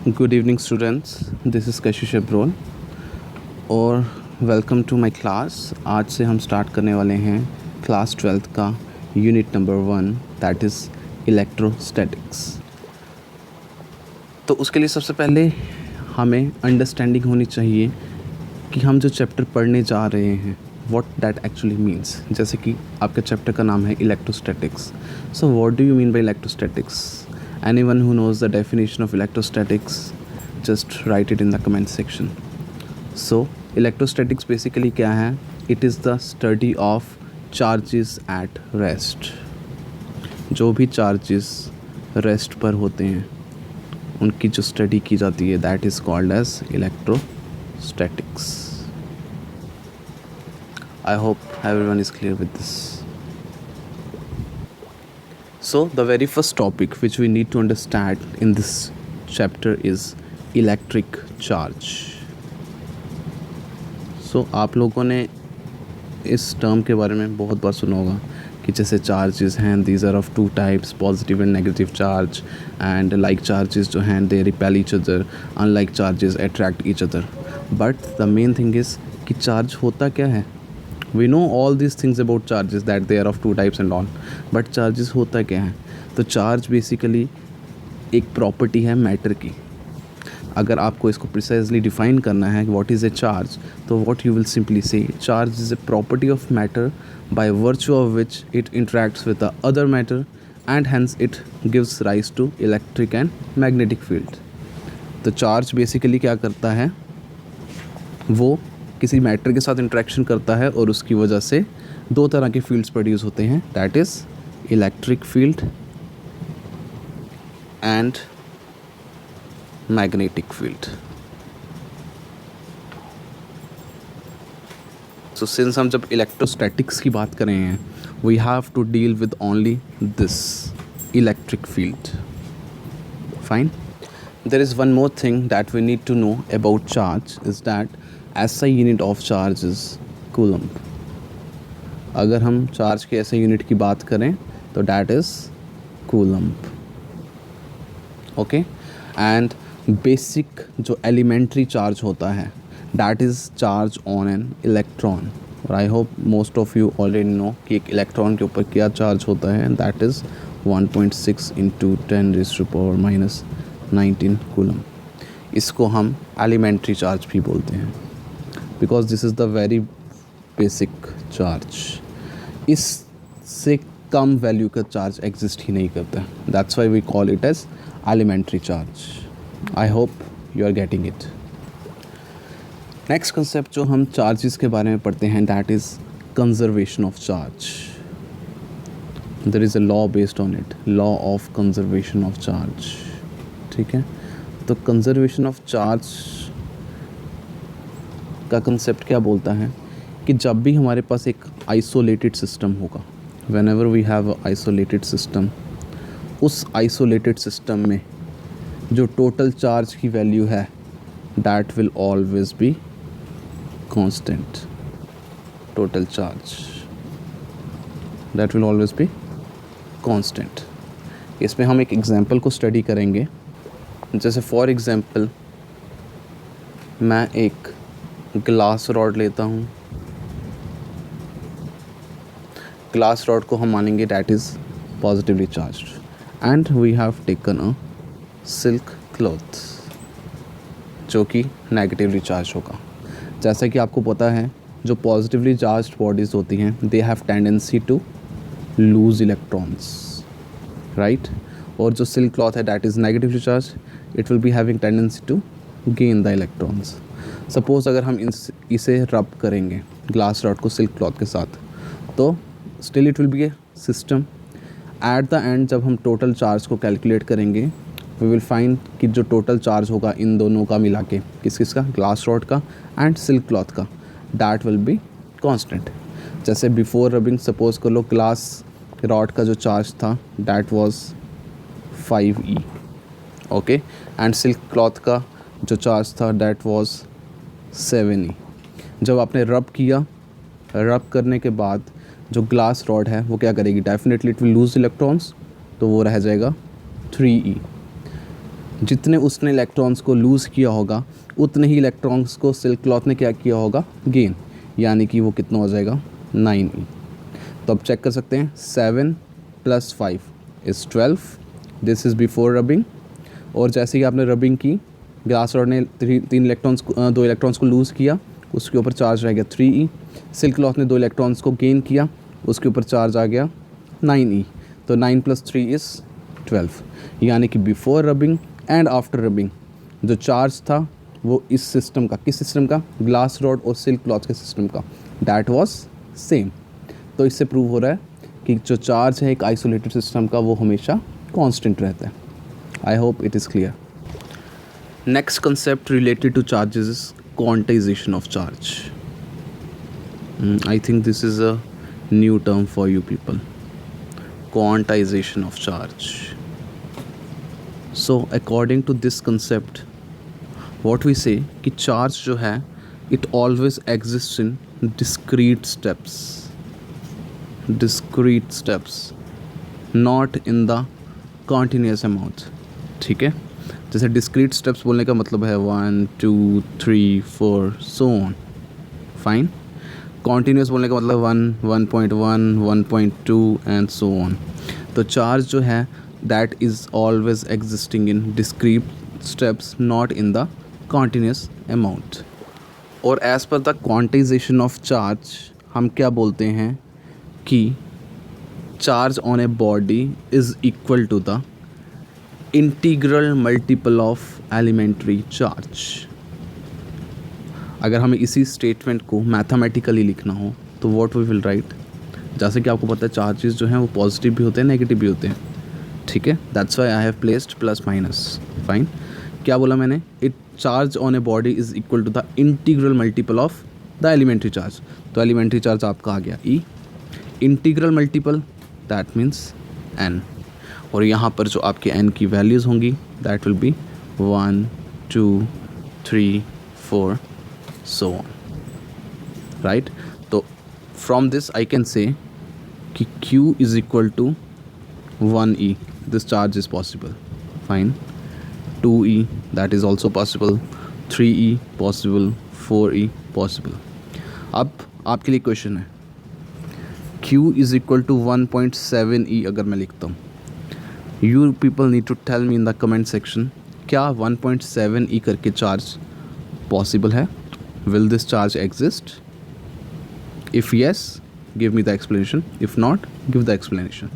Good evening, students. This is Kashish Abroad और welcome to my class. आज से हम स्टार्ट करने वाले हैं क्लास 12th का unit number 1 that is electrostatics. तो उसके लिए सबसे पहले हमें अंडरस्टैंडिंग होनी चाहिए कि हम जो चैप्टर पढ़ने जा रहे हैं व्हाट दैट एक्चुअली मीन्स. जैसे कि आपके चैप्टर का नाम है electrostatics. So what do you mean by electrostatics? Anyone who knows the definition of electrostatics, just write it in the comment section. So, electrostatics basically क्या है? It is the study of charges at rest. जो भी charges rest पर होते हैं उनकी जो study की जाती है that is called as electrostatics. I hope everyone is clear with this. So the very first topic which we need to understand in this chapter is electric charge. So आप लोगों ने इस टर्म के बारे में बहुत बार सुना होगा कि जैसे चार्जेस हैं these are of two types, positive and negative charge, and like charges जो हैं they repel each other, unlike charges attract each other. But the main thing is कि चार्ज होता क्या है. We know all these things about charges that they are of two types and all, but charges होता क्या है? तो charge basically एक property है मैटर की. अगर आपको इसको प्रिसाइजली डिफाइन करना है व्हाट इज़ ए चार्ज, तो what you will simply say charge is a property of matter by virtue of which it interacts with the other matter and hence it gives rise to electric and magnetic field. तो charge basically क्या करता है, वो किसी matter के साथ interaction करता है और उसकी वजह से दो तरह के फील्ड्स प्रोड्यूस होते हैं that is electric field and magnetic field. So since हम जब इलेक्ट्रोस्टैटिक्स की बात कर रहे हैं we have to deal with only this electric field. Fine. There is one more thing that we need to know about charge is that SI unit of charge is coulomb. अगर हम charge के SI unit की बात करें तो that is coulomb. Okay. And basic जो elementary charge होता है that is charge on an electron. I hope most of you already know कि एक इलेक्ट्रॉन के ऊपर क्या चार्ज होता है दैट इज़ 1.6 × 10⁻⁻19 कूलम्ब. इसको हम एलिमेंट्री चार्ज भी बोलते हैं because this is the very basic charge. इससे कम वैल्यू का चार्ज एग्जिस्ट ही नहीं करता. That's why we call it as elementary charge. I hope you are getting it. Next concept जो हम चार्जेस के बारे में पढ़ते हैं that is conservation of charge. There is a law based on it, law of conservation of charge. ठीक है. तो कंजर्वेशन ऑफ चार्ज का कंसेप्ट क्या बोलता है कि जब भी हमारे पास एक आइसोलेटेड सिस्टम होगा, whenever we have isolated system, उस आइसोलेटेड सिस्टम में जो टोटल चार्ज की वैल्यू है that will always be constant. Total charge that will always be constant. इसमें हम एक एग्जांपल को स्टडी करेंगे. जैसे फॉर एग्ज़ाम्पल मैं एक ग्लास रॉड लेता हूँ. ग्लास रॉड को हम मानेंगे that is positively charged and we have taken a silk cloth जो कि नेगेटिवली चार्ज होगा. जैसा कि आपको पता है जो पॉजिटिवली चार्ज्ड बॉडीज़ होती हैं they have tendency to lose electrons, right. और जो सिल्क क्लॉथ है that is negatively charge, it will be having tendency to gain the electrons. Suppose अगर हम इसे रब करेंगे ग्लास रॉड को सिल्क क्लॉथ के साथ तो still it will be a system. At the end जब हम टोटल चार्ज को कैलकुलेट करेंगे वी विल फाइंड कि जो टोटल चार्ज होगा इन दोनों का मिला के किसका, ग्लास रॉड का एंड सिल्क क्लॉथ का, दैट विल बी कांस्टेंट. जैसे बिफोर रबिंग सपोज़ कर लो ग्लास रॉड का जो चार्ज था that was 5e. Okay. And silk cloth का जो चार्ज था दैट वाज 7e. जब आपने रब किया, रब करने के बाद जो ग्लास रॉड है वो क्या करेगी, definitely it will lose electrons, तो वो रह जाएगा 3e. जितने उसने इलेक्ट्रॉन्स को लूज़ किया होगा उतने ही इलेक्ट्रॉन्स को सिल्क क्लॉथ ने क्या किया होगा, गेन, यानी कि वो कितना हो जाएगा 9e। तो अब चेक कर सकते हैं 7 + 5 = 12, दिस इज़ बिफोर रबिंग। और जैसे ही आपने रबिंग की, ग्लास रॉड ने 2 इलेक्ट्रॉन्स को लूज़ किया, उसके ऊपर चार्ज रह गया 3e। सिल्क क्लॉथ ने 2 इलेक्ट्रॉन्स को गेन किया, उसके ऊपर चार्ज आ गया 9e। तो 9 + 3 = 12, यानी कि before rubbing and after rubbing जो चार्ज था वो इस सिस्टम का, किस सिस्टम का, ग्लास रॉड और सिल्क क्लॉथ के सिस्टम का, दैट वाज सेम। तो इससे प्रूव हो रहा है कि जो चार्ज है एक आइसोलेटेड सिस्टम का वो हमेशा कांस्टेंट रहता है। I hope it is clear. Next concept related to charges is quantization of charge. I think this is a new term for you people, quantization of charge. So according to this concept what we say कि charge जो है it always exists in discrete steps not in the continuous amount। ठीक है, जैसे discrete steps बोलने का मतलब है 1 2 3 4 so on, फाइन। कॉन्टीन्यूस बोलने का मतलब 1 1.1 1.2 एंड सो ऑन। तो चार्ज जो है that is always existing in discrete steps not in the continuous amount। और as per the quantization of charge हम क्या बोलते हैं कि charge on a body is equal to the integral multiple of elementary charge. अगर हमें इसी statement को मैथमेटिकली लिखना हो तो व्हाट वी विल राइट, जैसे कि आपको पता है चार्जेस जो हैं वो पॉजिटिव भी होते हैं नेगेटिव भी होते हैं, ठीक है, that's why I have placed plus minus, fine. क्या बोला मैंने, it charge on a body is equal to the integral multiple of the elementary charge. तो एलिमेंट्री चार्ज आपका आ गया E, integral multiple that means N, और यहाँ पर जो आपके एन की वैल्यूज़ होंगी that will be 1 2 3 4 so on, right. तो from this I can say कि Q is equal to 1e, this charge is possible, fine. 2e that is also possible, 3e possible, 4e possible। अब आपके लिए question है, Q is equal to 1.7e अगर मैं लिखता हूँ, you people need to tell me in the comment section, क्या 1.7e करके चार्ज पॉसिबल है? Will this charge exist? If yes give me the explanation, if not give the explanation.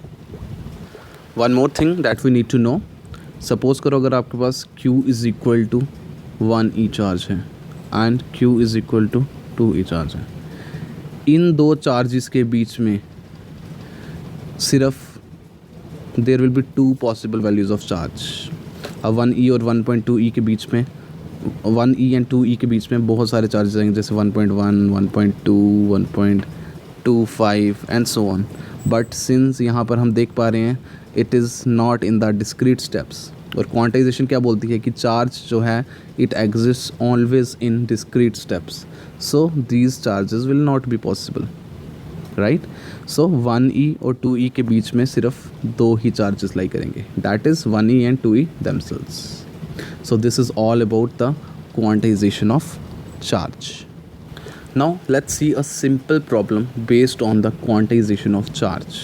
One more thing that we need to know, suppose करो अगर आपके पास Q is equal to 1e charge है and Q is equal to 2e charge है, इन दो charges के बीच में सिर्फ there will be 2 possible values of charge. अब 1e और 1.2e के बीच में, 1e एंड 2e के बीच में बहुत सारे चार्जेस आएंगे, जैसे 1.1 1.2 1.25 and so on. But since यहाँ पर हम देख पा रहे हैं it is not in the discrete steps, और क्वांटाइजेशन क्या बोलती है कि चार्ज जो है it exist always in discrete steps, so these charges will not be possible, right. So 1e और 2e के बीच में सिर्फ 2 ही चार्जेस लाई करेंगे, that is 1e and 2e themselves। So this is all about the quantization of charge. Now let's see a simple problem based on the quantization of charge।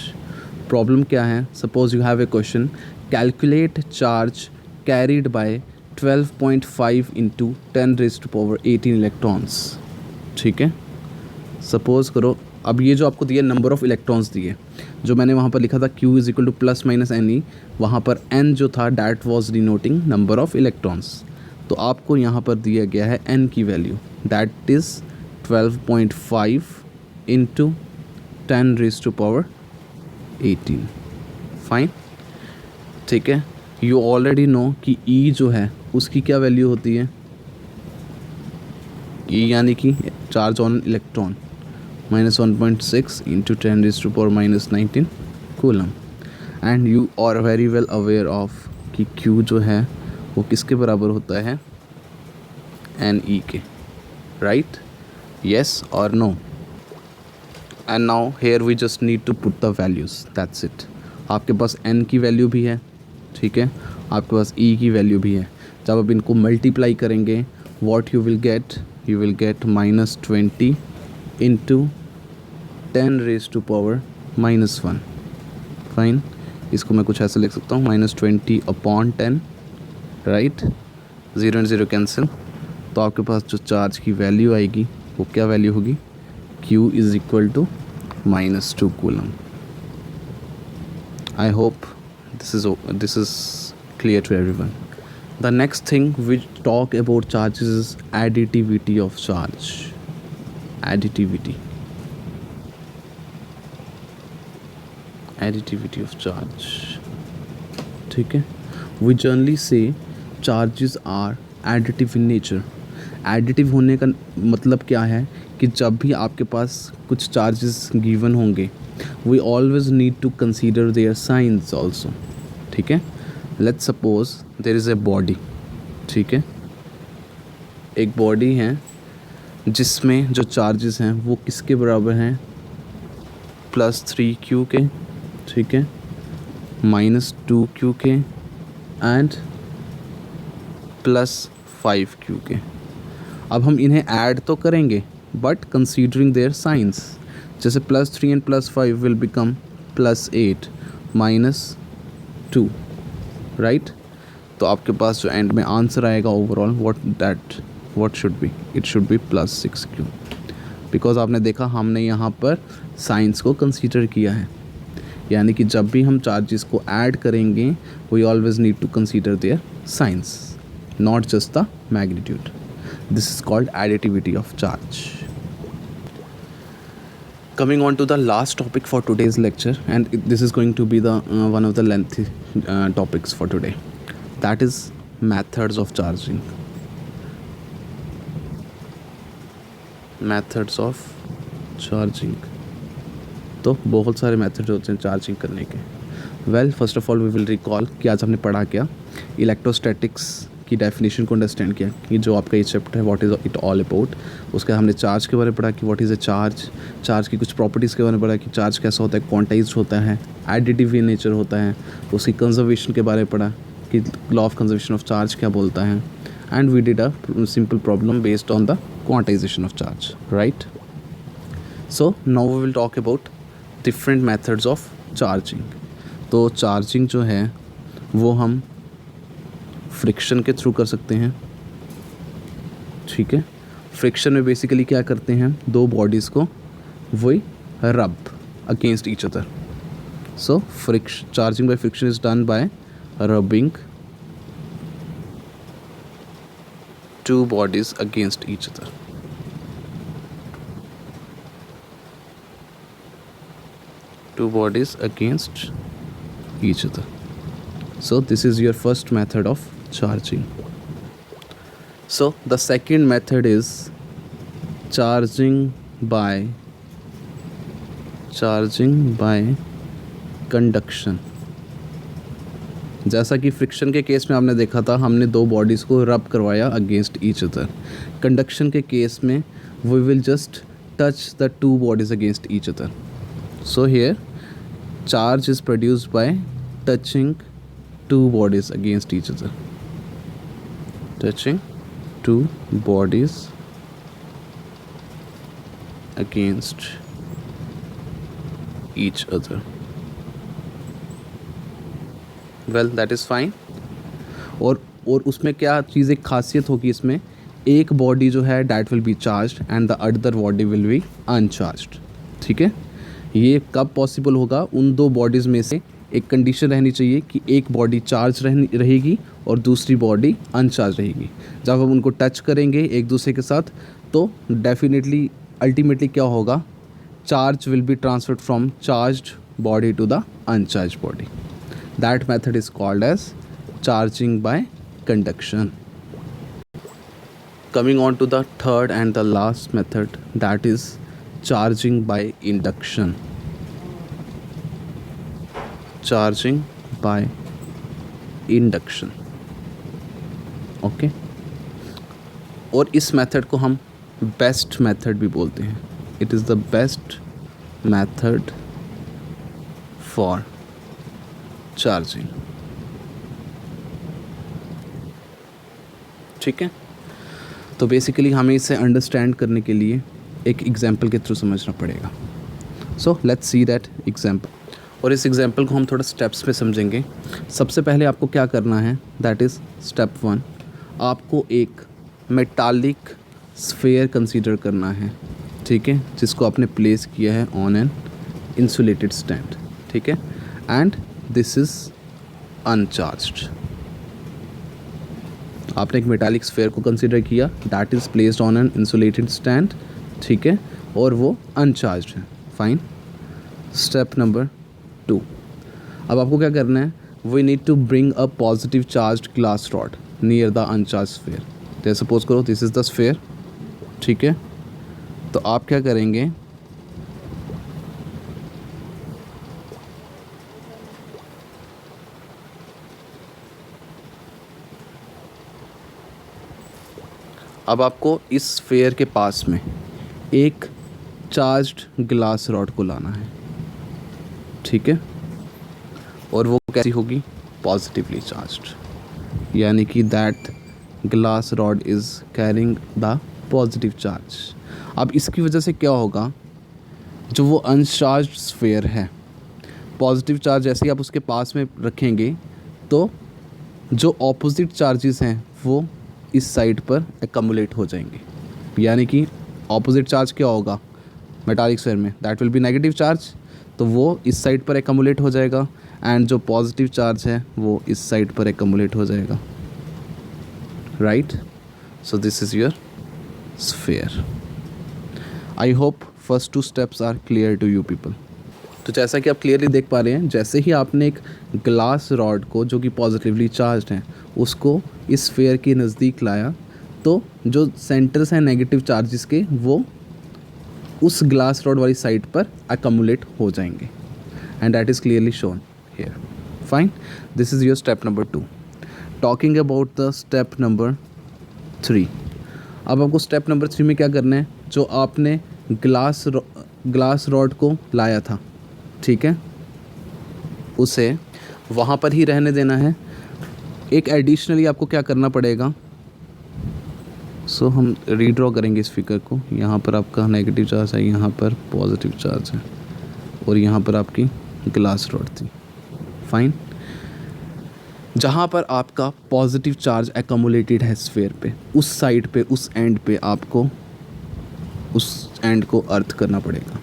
Problem क्या है? Suppose you have a question, calculate charge carried by 12.5 into 10⁻18 electrons। ठीक है, suppose करो अब ये जो आपको दिया नंबर ऑफ़ इलेक्ट्रॉन्स दिए, जो मैंने वहाँ पर लिखा था Q is equal to plus minus N E, वहाँ पर N जो था that was denoting number of electrons. तो आपको यहाँ पर दिया गया है N की value, that is 12.5 into 10⁻18, fine, ठीक है। यू ऑलरेडी नो कि E जो है उसकी क्या वैल्यू होती है, E यानी कि charge on electron -1.6 into 10⁻−19 coulomb, and you are very well aware of कि Q जो है वो किसके बराबर होता है, NE के, right, yes or no। and now here we just need to put the values, that's it। आपके पास n की वैल्यू भी है, ठीक है, आपके पास ई की वैल्यू भी है। जब आप इनको मल्टीप्लाई करेंगे what you will get -20 into 10⁻⁻1। Fine, इसको मैं कुछ ऐसे लिख सकता हूँ -20/10, राइट। 0 एंड 0 कैंसिल, तो आपके पास जो चार्ज की वैल्यू आएगी वो क्या वैल्यू होगी, Q is equal to -2 coulomb. I hope this is clear to everyone. The next thing we talk about charges is additivity of charge. Additivity of charge, ठीक है। We generally say charges are additive in nature. Additive होने का मतलब क्या है कि जब भी आपके पास कुछ charges given होंगे we always need to consider their signs also, ठीक है। Let's suppose there is a body, ठीक है, एक बॉडी है जिसमें जो चार्जेस हैं वो किसके बराबर हैं, +3Q के, ठीक है, -2Q के एंड +5Q के। अब हम इन्हें ऐड तो करेंगे बट कंसीडरिंग देयर साइंस, जैसे +3 एंड +5 विल बिकम +8 -2, राइट। तो आपके पास जो एंड में आंसर आएगा overall what should be, it should be +6Q, because आपने देखा हमने यहाँ पर साइंस को कंसीडर किया है। यानी कि जब भी हम चार्जेस को ऐड करेंगे we always need to consider their signs, not just the magnitude. This is called additivity of charge. Coming on to the last topic for today's lecture, and this is going to be the one of the lengthy topics for today, that is methods of charging. Methods of charging, तो बहुत सारे method होते हैं charging करने के। Well first of all we will recall कि आज हमने पढ़ा क्या, इलेक्ट्रोस्टैटिक्स की डेफिनेशन को अंडरस्टैंड किया कि जो आपका ये चैप्टर है what is it all about. उसके हमने चार्ज के बारे में पढ़ा कि व्हाट इज़ अ चार्ज की कुछ प्रॉपर्टीज़ के बारे में पढ़ा कि चार्ज कैसा होता है, क्वांटाइज्ड होता है, एडिटिव इन नेचर होता है। उसकी कंजर्वेशन के बारे में पढ़ा कि law of conservation of charge क्या बोलता है, and we did a simple problem based on the quantization of charge, right. So now we will talk about different methods of charging. तो चार्जिंग जो है वो हम फ्रिक्शन के थ्रू कर सकते हैं, ठीक है। फ्रिक्शन में बेसिकली क्या करते हैं, दो बॉडीज़ को वही रब against each other. So friction, charging by friction is done by rubbing two bodies against each other. Two bodies against each other. So this is your first method of charging. So the second method is charging by conduction. जैसा कि friction के case में आपने देखा था, हमने दो bodies को रब करवाया अगेंस्ट ईच अदर। कंडक्शन के केस में we will just touch the two bodies against each other. So here charge is produced by touching two bodies against each other. Touching two bodies against each other. Well, that is fine. और उसमें क्या चीज़, एक खासियत होगी इसमें, एक body जो है that will be charged and the other body will be uncharged. ठीक है, ये कब पॉसिबल होगा, उन दो बॉडीज़ में से एक कंडीशन रहनी चाहिए कि एक बॉडी चार्ज रहेगी और दूसरी बॉडी अनचार्ज रहेगी. जब हम उनको टच करेंगे एक दूसरे के साथ तो डेफिनेटली अल्टीमेटली क्या होगा, charge will be transferred from charged body to the uncharged body. That method is called as charging by conduction. Coming on to the third and the last method, that is charging by induction. Charging by induction. Okay, और इस method को हम best method भी बोलते हैं. It is the best method for charging. ठीक है, तो बेसिकली हमें इसे अंडरस्टैंड करने के लिए एक एग्जांपल के थ्रू समझना पड़ेगा. So let's see that example. और इस एग्जांपल को हम थोड़ा स्टेप्स पे समझेंगे. सबसे पहले आपको क्या करना है, दैट इज़ स्टेप 1. आपको एक मेटालिक स्फेयर कंसीडर करना है, ठीक है, जिसको आपने प्लेस किया है ऑन एन इंसुलेटेड स्टैंड. ठीक है, एंड दिस इज़ अनचार्ज्ड. आपने एक मेटालिक स्फेयर को कंसीडर किया, that is placed on an insulated stand. ठीक है, और वो अनचार्ज्ड है. फाइन. Step number 2. अब आपको क्या करना है, we need to bring a positive charged glass rod near the uncharged sphere. जैसे सपोज करो दिस इज़ द स्फेयर. ठीक है, तो आप क्या करेंगे, अब आपको इस स्फेयर के पास में एक चार्ज्ड ग्लास रॉड को लाना है. ठीक है, और वो कैसी होगी, पॉजिटिवली चार्ज्ड, यानी कि that glass rod is carrying the positive charge. अब इसकी वजह से क्या होगा, जो वो अनचार्ज्ड स्फेयर है, पॉजिटिव चार्ज जैसे ही आप उसके पास में रखेंगे तो जो ऑपोजिट चार्जेस हैं वो इस साइड पर एकमुलेट हो जाएंगे. यानी कि ऑपोजिट चार्ज क्या होगा मेटालिक स्फेयर में, that will B negative charge, तो वो इस साइड पर एकमुलेट हो जाएगा. एंड जो पॉजिटिव चार्ज है वो इस साइड पर एकमुलेट हो जाएगा. Right, so this is your sphere. I hope first 2 steps are clear to you people. तो जैसा कि आप क्लियरली देख पा रहे हैं, जैसे ही आपने एक ग्लास रॉड को जो कि पॉजिटिवली चार्ज्ड है उसको इस स्फेयर के नज़दीक लाया, तो जो सेंटर्स हैं नेगेटिव चार्जेस के वो उस ग्लास रॉड वाली साइड पर एकमुलेट हो जाएंगे. And that is clearly shown here. Fine, this is your step number 2. Talking about the step number 3. अब आपको स्टेप नंबर 3 में क्या करना है, जो आपने ग्लास रॉड को लाया था, ठीक है, उसे वहाँ पर ही रहने देना है. एक एडिशनली आपको क्या करना पड़ेगा, सो हम रीड्रॉ करेंगे इस फिगर को. यहाँ पर आपका नेगेटिव चार्ज है, यहाँ पर पॉजिटिव चार्ज है, और यहाँ पर आपकी ग्लास रॉड थी. फाइन, जहाँ पर आपका पॉजिटिव चार्ज एकमुलेटेड है स्फेयर पे, उस साइड पे, उस एंड पे आपको उस एंड को अर्थ करना पड़ेगा.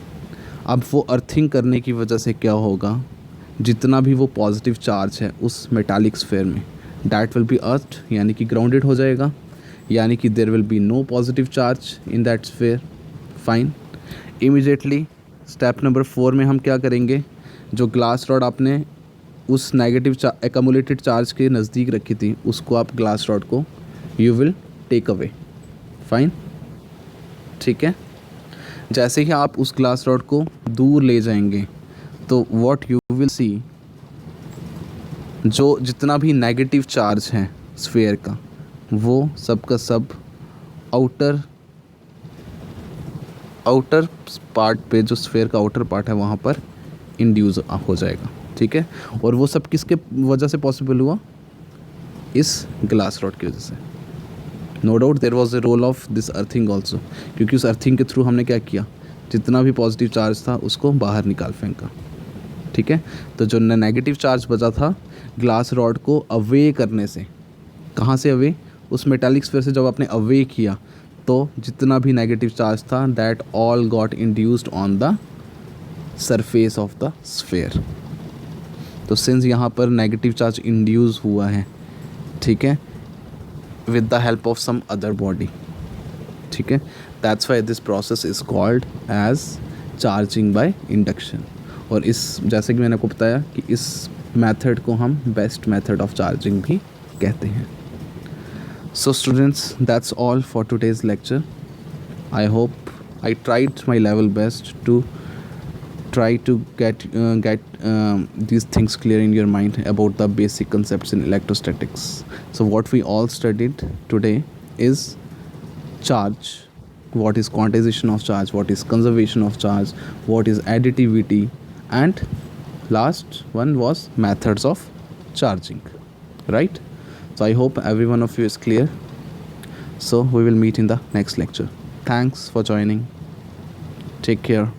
अब वो अर्थिंग करने की वजह से क्या होगा, जितना भी वो पॉजिटिव चार्ज है उस मेटालिक स्फेयर में, दैट विल बी अर्थ, यानी कि ग्राउंडेड हो जाएगा, यानी कि there will be no positive charge in that sphere. Fine. Immediately step number 4 में हम क्या करेंगे, जो ग्लास रॉड आपने उस नेगेटिव एकमुलेटेड चार्ज के नज़दीक रखी थी, उसको आप ग्लास रॉड को you will take away. Fine. ठीक है, जैसे ही आप उस ग्लास रॉड को दूर ले जाएंगे तो व्हाट यू विल सी, जो जितना भी नेगेटिव चार्ज है स्फेयर का वो सब का सब आउटर पार्ट पे, जो स्फेयर का आउटर पार्ट है वहाँ पर इंड्यूस हो जाएगा. ठीक है, और वो सब किसके वजह से पॉसिबल हुआ, इस ग्लास रॉड की वजह से. No doubt there was a role of this earthing also, क्योंकि उस अर्थिंग के थ्रू हमने क्या किया, जितना भी पॉजिटिव चार्ज था उसको बाहर निकाल फेंका. ठीक है, तो जो नेगेटिव चार्ज बचा था ग्लास रॉड को अवे करने से, कहाँ से अवे, उस मेटालिक स्फेयर से जब आपने अवे किया तो जितना भी नेगेटिव चार्ज था that all got induced on the surface of the sphere. तो सिंस यहाँ पर नेगेटिव चार्ज इंड्यूस हुआ है, ठीक है, with the help of some other body. ठीक है, that's why this process is called as charging by induction. और इस, जैसे कि मैंने आपको बताया कि इस मेथड को हम बेस्ट मेथड ऑफ चार्जिंग भी कहते हैं. So students, that's all for today's lecture. I hope I tried my level best to try to get these things clear in your mind about the basic concepts in electrostatics. So what we all studied today is charge, what is quantization of charge, what is conservation of charge, what is additivity, and last one was methods of charging, right? So I hope every one of you is clear. So we will meet in the next lecture. Thanks for joining. Take care.